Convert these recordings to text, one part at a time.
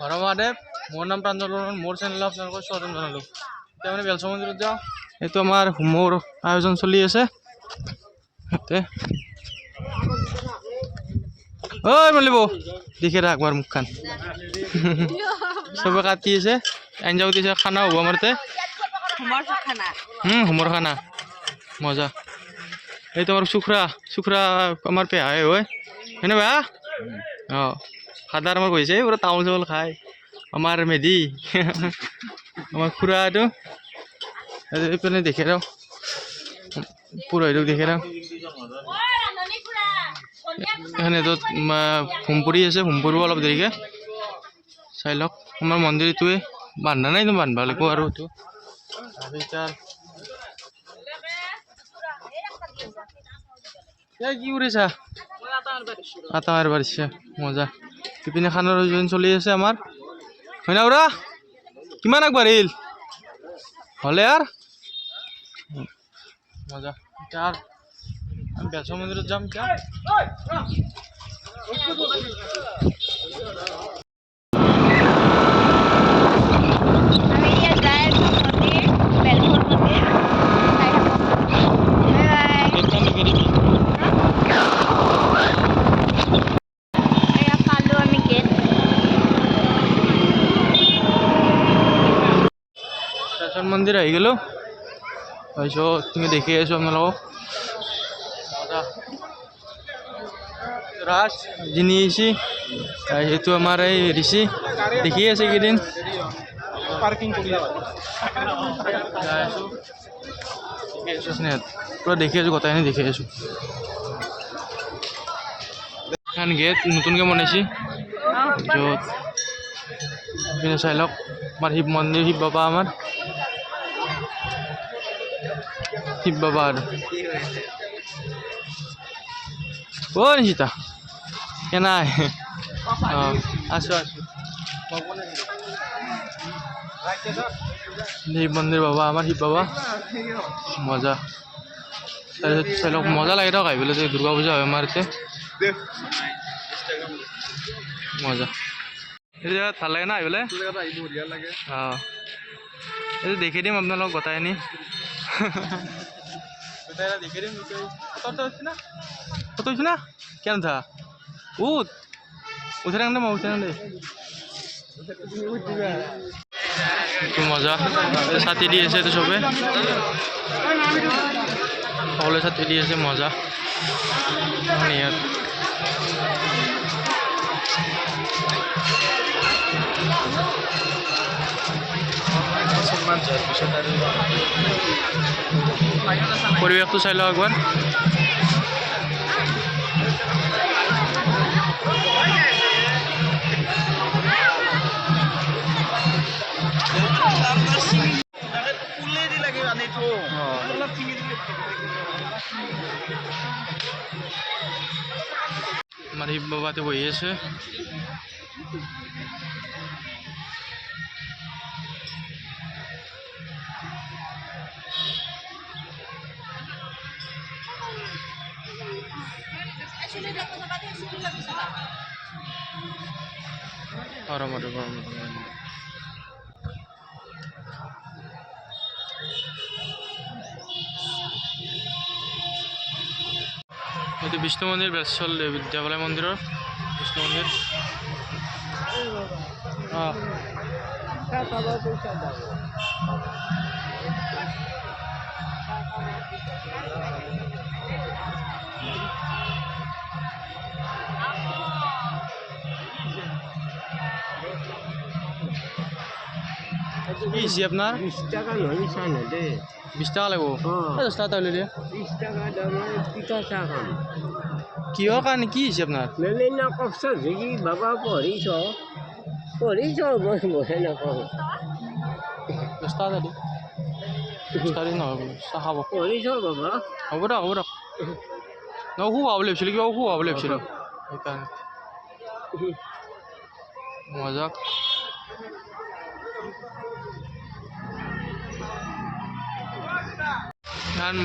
হৰ মহাদেৱ, মোৰ নাম প্ৰাঞ্জল বৰ্মন, মোৰ চেনেলত আপোনালোকক স্বাগতম জনালোঁ। এতিয়া মানে বেলচৰ মন্দিৰত যাওঁ। এইটো আমাৰ হোমৰ আয়োজন চলি আছে। ঐ মলিব দেখে ৰাখ একবাৰ মুখখন চবে কাটি আছে আঞ্জা উঠিছে খানা হ'ব আমাৰ হোমৰ খানা মজা এই তোমাৰ চুখৰা আমাৰ পেহাই হয় হয়নে বা অঁ ফাদাৰ আমাৰ কৈছে পুৰা তামোল চামোল খাই আমাৰ মেধি আমাৰ খুৰা এইটো এইপিনে দেখে ৰ পুৰোহিতক দেখে ৰ এখানে তো হোম পৰি আছে হোম পৰিব অলপ দেৰিকে চাই লওক আমাৰ মন্দিৰ এইটোৱে বান্ধা নাই বান্ধবা লাগিব আৰু এইটো কি কৰিছা আটা মাৰিব পাৰিছে মজা ইপিনে খানাৰ আয়োজন চলি আছে আমাৰ হয় না উৰা কিমান আগবাঢ়িল হ'লে আৰু মজা এতিয়া আমি বেলচৰ মন্দিৰত যাম এতিয়া মন্দিৰ আহি গ'লো তাৰপিছত তুমি দেখি আছো আপোনালোকক ৰাজ যিনি আহিছে এইটো আমাৰ এই ঋষি দেখি আছে এইকেইদিন পাৰ্কিং কৰি পুৰা দেখি আছো গোটেইখিনি দেখি আছো এখন গেট নতুনকৈ বনাইছে য'ত ইপিনে চাই লওক আমাৰ শিৱ মন্দিৰ শিৱ বাবা আমাৰ শিৱ বাবা আৰু অ' নিশিতা কেনাই অঁ আছো শিৱ মন্দিৰ বাবা আমাৰ শিৱ বাবা মজা তাৰপিছত চাই লওক মজা লাগে দিয়ক আহি পেলাই যে দুৰ্গা পূজা হয় আমাৰ ইয়াতে মজা এইটো জেগাত ভাল লাগে না আহি পেলাই অঁ এইটো দেখি দিম আপোনালোকক গোটাইনি দেখি দিম ফটো উঠছি না কেন থা উঠে থাক দে মই উঠে থাক দে মজা ছাতি দি আছে এইটো চবে সকলোৱে ছাতি দি আছে মজা ইয়াত পৰিৱেশটো চাই লওঁ একবাৰ আমাৰ শিৱ বাবাতে বহি আছে এইটো বিষ্ণু মন্দিৰ বেলচৰ বিদ্যালয় মন্দিৰৰ বিষ্ণু মন্দিৰ অঁ কি হৈছে আপোনাৰ 20 টাকা নহয় চাহ নেদে 20 টাকা লাগিব 10 টাকা তলে দিয়ে 20 টাকা দামৰ পিঠা চাহ খাম কিহৰ কাৰণে কি হৈছে আপোনাৰ মেলে না কষ্ট হেৰি বাবা পঢ়িছ মই নকওঁ 10 টাকা দি 10 টাকা নহয় চাহ খাব পঢ়িছ বাবা হ'ব দিয়ক নহু পাবলৈ লাগিছিল কিবা পাবলৈ লাগিছিল সেইকাৰণে মজা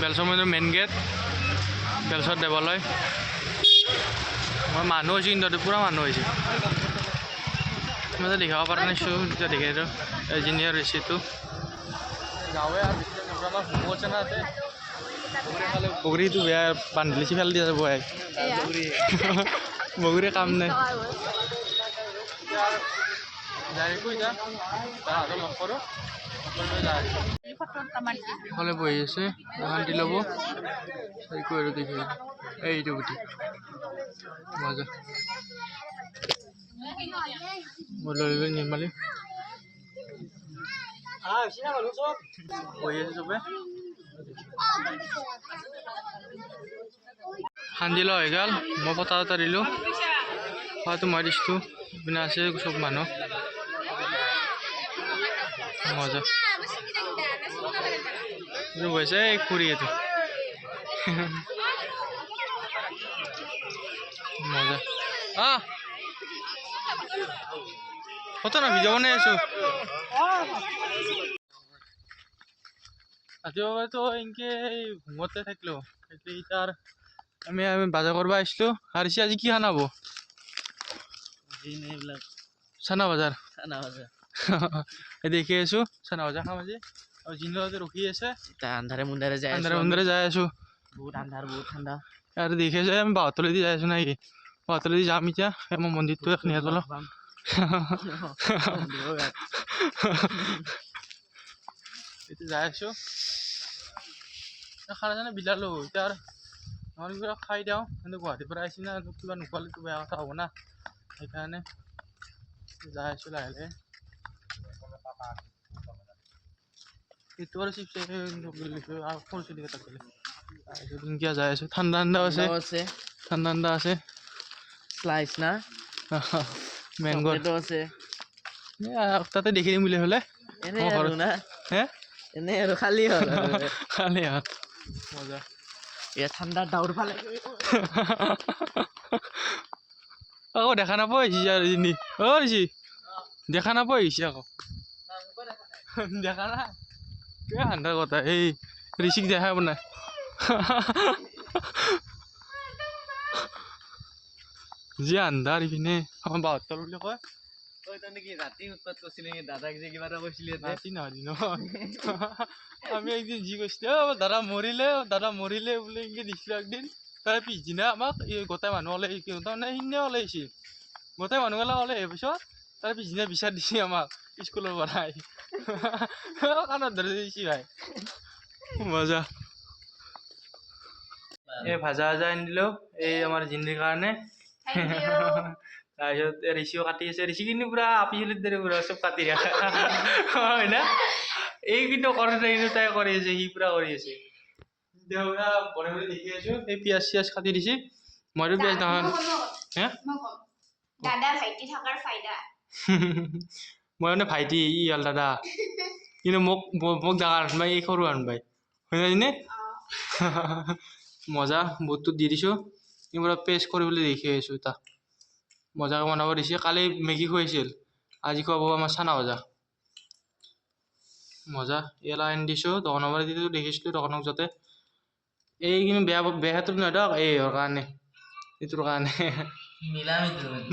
বেলচৰ মন্দিৰৰ মেইন গেট বেলচৰ দেৱালয় মানুহ হৈছে কিন্তু পূৰা মানুহ হৈছে মই দেখাব পৰা নাইছোঁ এতিয়া দেখাই দিওঁ ইঞ্জিনিয়াৰ ৰেচিটো যাওঁৱে আৰু আমাৰ হোমৱৰ্ক আছে না তাতে বগৰীটো বেয়া বান্ধিলে ফেল দিয়া যাব বগৰী কাম নাই বহি আছে শান্তি ল'ব চাইকো আৰু দেখি এইটো গুটি মজা লৈ নিৰ্মালি বহি আছে চবে শান্তি লোৱা হৈ গ'ল মই পতা এটা দিলোঁ খোৱাটো মই দিছোঁ পিনে আছে চব মানুহ মজা বহিছে খুৰী এইটো মজা কত না ভিডিঅ' বনাই আছোঁ ৰাতিপুৱাটো এনেকৈ ঘুমতে থাকিলোঁ এতিয়া আমি বজাৰ কৰিব আহিছিলোঁ আৰু আজি কি খানা হ'ব চানা বজাৰ দেখি আছোঁ চানা বজাৰ খাম আজি আৰু জিনতে ৰখি আছে আন্ধাৰে মুন্ধাৰে যায় আন্ধাৰে যাই আছোঁ বহুত আন্ধাৰ বহুত ঠাণ্ডা আৰু দেখি আছোঁ আমি বাহঁতলেদি যাই আছোঁ নাকি বাহঁতলেদি যাম এতিয়া মই মন্দিৰটো এখন তলত এতিয়া যাই আছোঁ খানা চানা বিলালোঁ এতিয়া আৰু কিবা খাই দিওঁ কিন্তু গুৱাহাটীৰ পৰা আহিছি না কিবা নোখোৱালেতো বেয়া কথা হ'ব না সেইকাৰণে যাই আছোঁ লাহে লাহে এইটো আৰু চিপছ আৰু সৰু চুলিকেইটা গ'লে তাৰপিছত যাই আছোঁ ঠাণ্ডা আছে ঠাণ্ডা আছে স্লাইচ না মেংগো আছে তাতে দেখি দিম বুলি হ'লে এনে আৰু না হে এনে আৰু খালি হ'ল খালি হ'ল মজা এয়া ঠাণ্ডা ডাউৰ ফালে আকৌ দেখা নাপাই আহিছি ঋষি দেখা নাপাই আহিছে আকৌ দেখা না কিয় সান্ধাৰ কথা এই ঋষিক দেখাই পোৱা নাই যি আন্ধাৰ ইপিনে আমাৰ ৭২ বুলি কয় ৰাতি উৎপাত কৰিছিলে দাদাক যে কিবা এটা কৈছিলে ৰাতি নহয় আমি একদিন যি কৈছিলে দাদা মৰিলে বোলে এনেকৈ দিছিলোঁ একদিন তাৰ পিছদিনা আমাক এই গোটেই মানুহ ওলাই তাৰমানে সিদিনা ওলাইছিল গোটেই মানুহগিলা ওলাই পিছত তাৰ পিছদিনা বিচাৰ দিছে আমাক স্কুলৰ পৰা কাণত ধৰি দিছে ভাই মজা এই ভাজা আনি দিলোঁ এই আমাৰ জিন্দিৰ কাৰণে তাৰপিছত ঋষিও কাটি আছে ঋষি কিন্তু পুৰা আপি দৰে পুৰা চব কাটি হয় না এই কিন্তু কৰে নাই কিন্তু তাই কৰি আছে সি পুৰা কৰি আছে পুৰা বনে বনে দেখি আছোঁ এই পিঁয়াজ চিয়াজ কাটি দিছে মইতো পিঁয়াজ নহয় হে মই মানে ভাইটি ই হ'ল দাদা কিন্তু মোক ডাঙৰ আনবাই এই সৰু আনবাই হয় নাইনে মজা বুটটো দি দিছোঁ পুৰা পেষ্ট কৰিবলৈ দেখি আহিছোঁ তাক মজাকে বনাব দিছে কালি মেগী খুৱাইছিল আজি খুৱাব আমাৰ চানা ভজা মজা এলা আনি দিছোঁ দোকানৰ পৰা দিছোঁ দেখিছিলোঁ দোকানক যাতে এই কিন্তু বেয়াটো নহয় দিয়ক এই কাৰণে এইটোৰ কাৰণে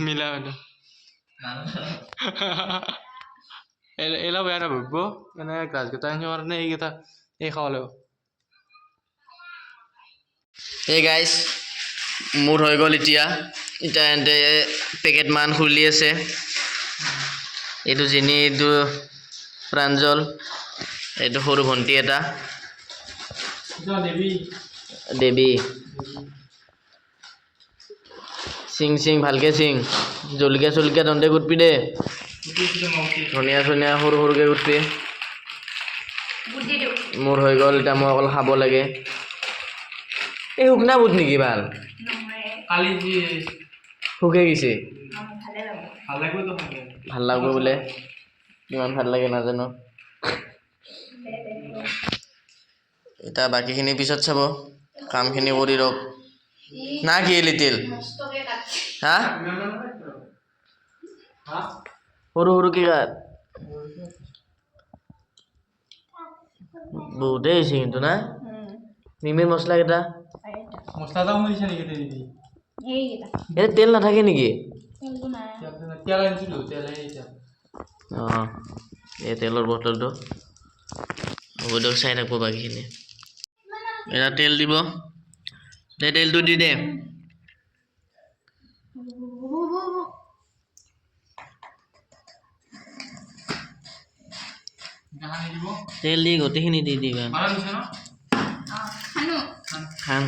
মিলা এলা বেয়া নাভাবিব মানে গ্ৰাছকেইটা আনিবৰ কাৰণে এইকেইটা এই খাব লাগিব এই গাইজ মোৰ হৈ গ'ল এতিয়া এহেঁতে পেকেট মান খুলি আছে এইটো জিনি এইটো প্ৰাঞ্জল এইটো সৰু ভণ্টি এটা দেৱী চিং ভালকৈ চিং জলকীয়া চলকীয়া তহঁতে কুটবি দে ধনিয়া চনিয়া সৰু সৰুকৈ কুটবি মোৰ হৈ গ'ল এতিয়া মই অকল খাব লাগে এই শুকনা বুট নেকি ভাল কালি শুকে গৈছে ভাল লাগব বোলে কিমান ভাল লাগে নাজানো এতিয়া বাকীখিনি পিছত চাব কামখিনি কৰি ৰখ না কি লিটিল হা সৰু সৰুকৈ কাট বহুতেই হৈছে কিন্তু না মিমিৰ মছলাকেইটা মছলা এটা সোমাইছে নেকি তেল নাথাকে নেকি তেল আনিছিলোঁ তেল এতিয়া অঁ এই তেলৰ বটলটো হ'ব দিয়ক চাই থাকব বাকীখিনি এটা তেল দিব তেলটো দি দে গাহানি দিব তেল দি গোটেইখিনি দি দিবা ভাল হৈছে ন খান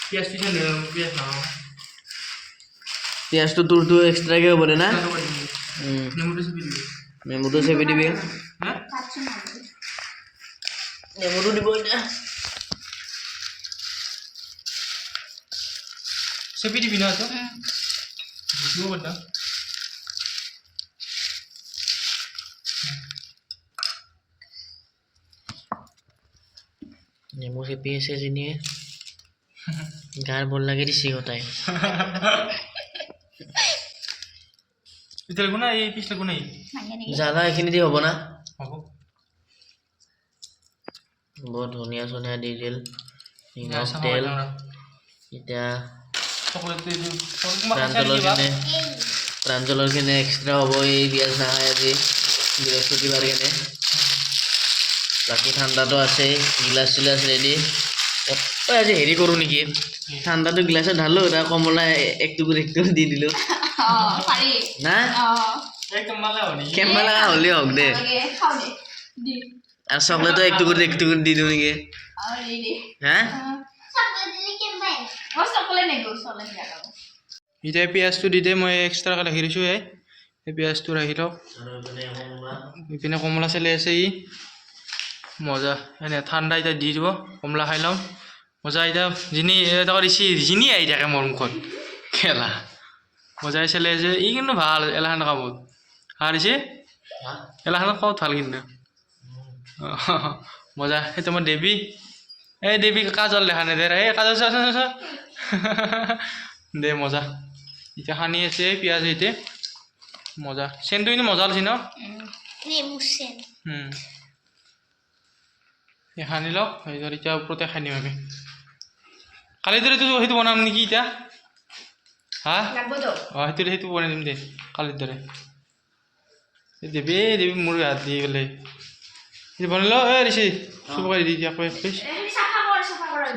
পিঁয়াজ দিছে পিঁয়াজ নাও পিঁয়াজটো তোৰটো এক্সট্ৰাকে হ'ব দে না নেমুটো চেপি দিবি নেমুটো চেপি দিবি হা নেমুটো দিব এতিয়া চেপি দিবি ন এইটো দিব কথা নেমু চেপি আছে যেনিয়ে গাৰ বল লাগে দিছি গোটাই এতিয়া লাগো না এই পিছ লাগো নাই জ্বালা এইখিনি দি হ'ব না হ'ব বহুত ধনিয়া চনিয়া দি দিল নিমখ তেল এতিয়া প্ৰাঞ্জলৰ খিনি এক্সট্ৰা হ'ব এই পিঁয়াজ নাখায় আজি বৃহস্পতিবাৰ কেনে বাকী ঠাণ্ডাটো আছে গিলাচ চিলাচ ৰেডি আজি হেৰি কৰোঁ নেকি ঠাণ্ডাটো গিলাচত ঢালো তাৰ কমলা এক টুকুৰ দি দিলোঁ না কেম্বা লগা হ'লেই হওক দে আৰু চকলেটো এক টুকুৰ দি দিওঁ নেকি হা এতিয়া পিঁয়াজটো দি দে মই এক্সট্ৰাকৈ ৰাখি দিছোঁ এই পিঁয়াজটো ৰাখি লওক ইপিনে কমলা চালি আছে ই মজা এনে ঠাণ্ডা এতিয়া দি দিব কমলা খাই ল'ম মজা এতিয়া জিনি আহি থাকে মোৰ মুখত খেলা মজাই চালি আছে ই কিন্তু ভাল এলাখান কামত হাৰিছে এলাখানত ক'ত ভাল কিন্তু মজা সেইটো মই দেৱী এই দেৱী কাজল দেখা নাই দে এই কাজল চা দে মজা এতিয়া সানি আছে পিঁয়াজ এতিয়া মজা চেনটো কিন্তু মজা লাগিছে ন সানি লওক তাৰপিছত এতিয়া ওপৰতে খাই দিম আমি কালিৰ দৰেতো সেইটো বনাম নেকি এতিয়া হা অঁ সেইটো বনাই দিম দে কালিৰ দৰে দেৱী মোৰ হাত দি গ'লে সেইটো বনাই ল এই ৰিচি চবকে দি দিয়া কৈ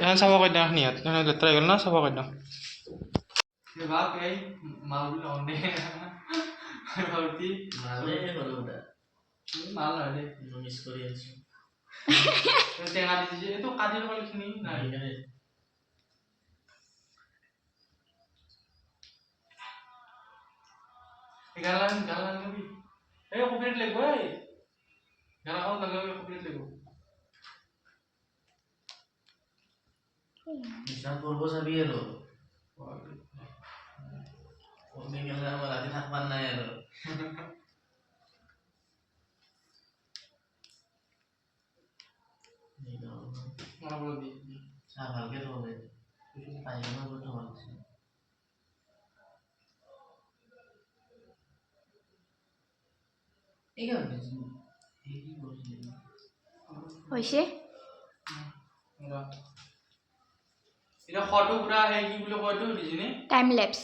এখন চাফা কৰি দিওঁ এখন ইয়াত লেতেৰা হৈ গ'ল ন চাফা কৰি দিওঁ মাল নহয় দে মিছ কৰি আছোঁ টেঙা দি দিছে এইটো কাটি ল'ব এইখিনি নাই গান লগাবি এই কপিৰাইট লাগিব এই গান খাওঁত নলগাবি কপিৰাইট লাগিব হিচাপ কৰিব চাবি আৰু আমাৰ ৰাতি থাকবাৰ নাই আৰু চাহ ভালকে থব লাগে হৈছে এটা ফটো পুরা হে কি বলে কয়টো দিছিনে টাইম ল্যাপস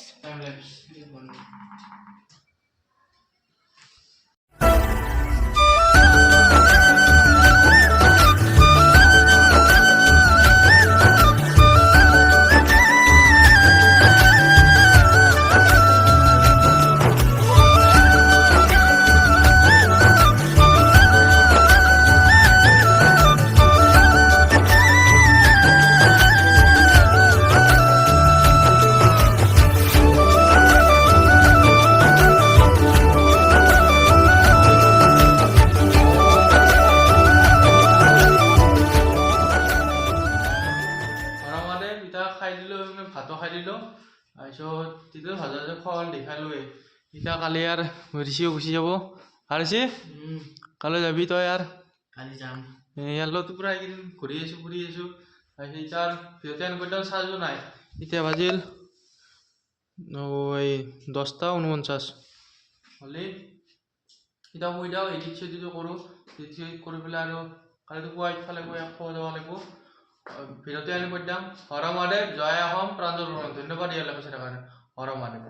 ইতা কালি আর ঋষিও গুচি যাব আর ঋষি কালি যাবি তই আর কালি যাম ইয়ালো তো পুরা একদিন ঘুরি আছো আর ইতার ফিরতেন কইটাও সাজু নাই ইতা বাজিল ওই 10:49 হলে ইতা কই দাও এডিট সেডিট করো এডিট করে পেলে আর কালি তো কোয়াইট ফেলে কই খাওয়া দাওয়া লাগবো ভিডিওটি আমি কৈ দাম হৰ মহাদেৱ জয় অসম প্ৰাঞ্জল বৰুৱা। ধন্যবাদ ইয়ালৈ কৈছে কাৰণে হৰ মহাদেৱ